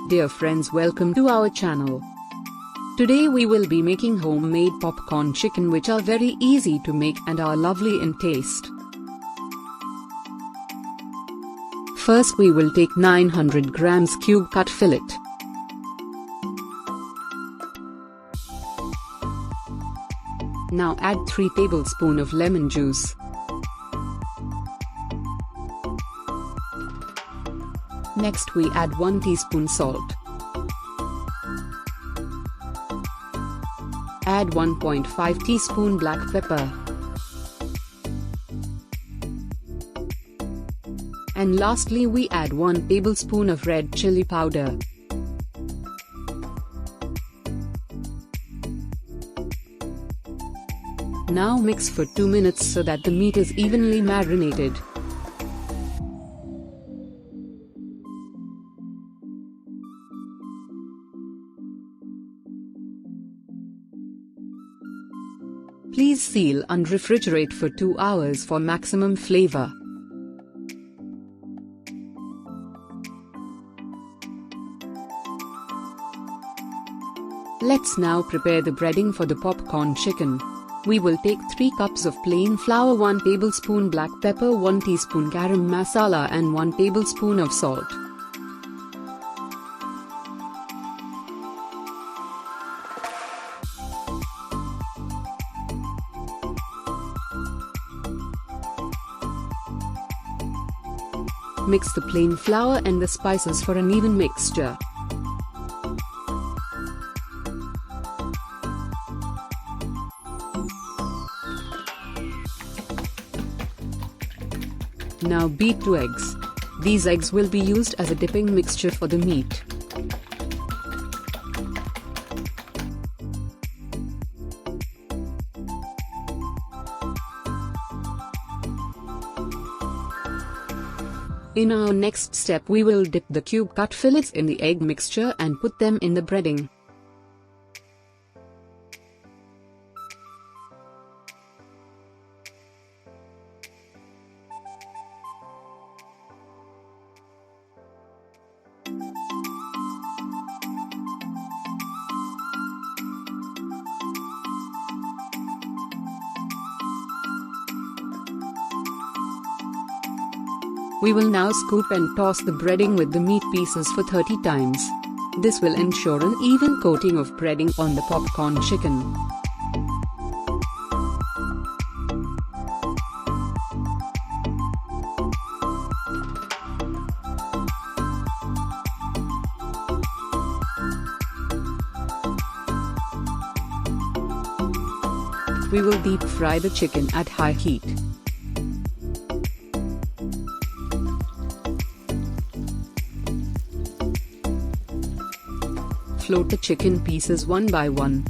Dear friends, welcome to our channel. Today we will be making homemade popcorn chicken, which are very easy to make and are lovely in taste. First we will take 900 grams cube cut fillet. Now add 3 tablespoons of lemon juice. Next we add 1 teaspoon salt. Add 1.5 teaspoon black pepper. And lastly we add 1 tablespoon of red chilli powder. Now mix for 2 minutes so that the meat is evenly marinated. Please seal and refrigerate for 2 hours for maximum flavor. Let's now prepare the breading for the popcorn chicken. We will take 3 cups of plain flour, 1 tablespoon black pepper, 1 teaspoon garam masala and 1 tablespoon of salt. Mix the plain flour and the spices for an even mixture. Now beat 2 eggs. These eggs will be used as a dipping mixture for the meat. In our next step we will dip the cube cut fillets in the egg mixture and put them in the breading. We will now scoop and toss the breading with the meat pieces for 30 times. This will ensure an even coating of breading on the popcorn chicken. We will deep fry the chicken at high heat. Float the chicken pieces one by one.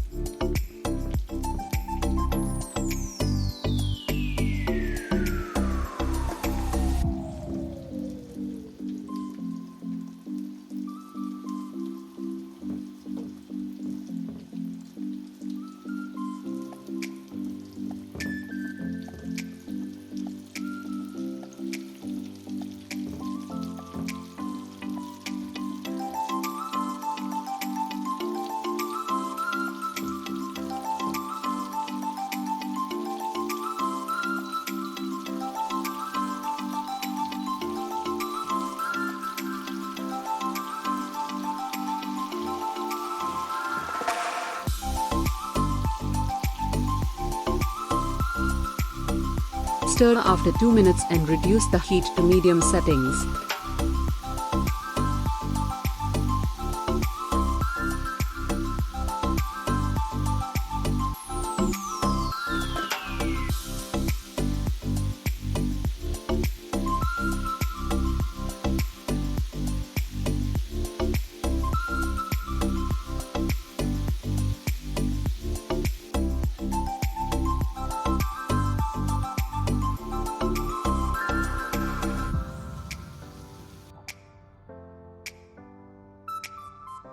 Stir after 2 minutes and reduce the heat to medium settings.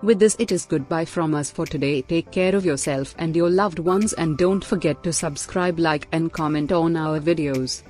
With this it is goodbye from us for today. Take care of yourself and your loved ones, and don't forget to subscribe, like and comment on our videos.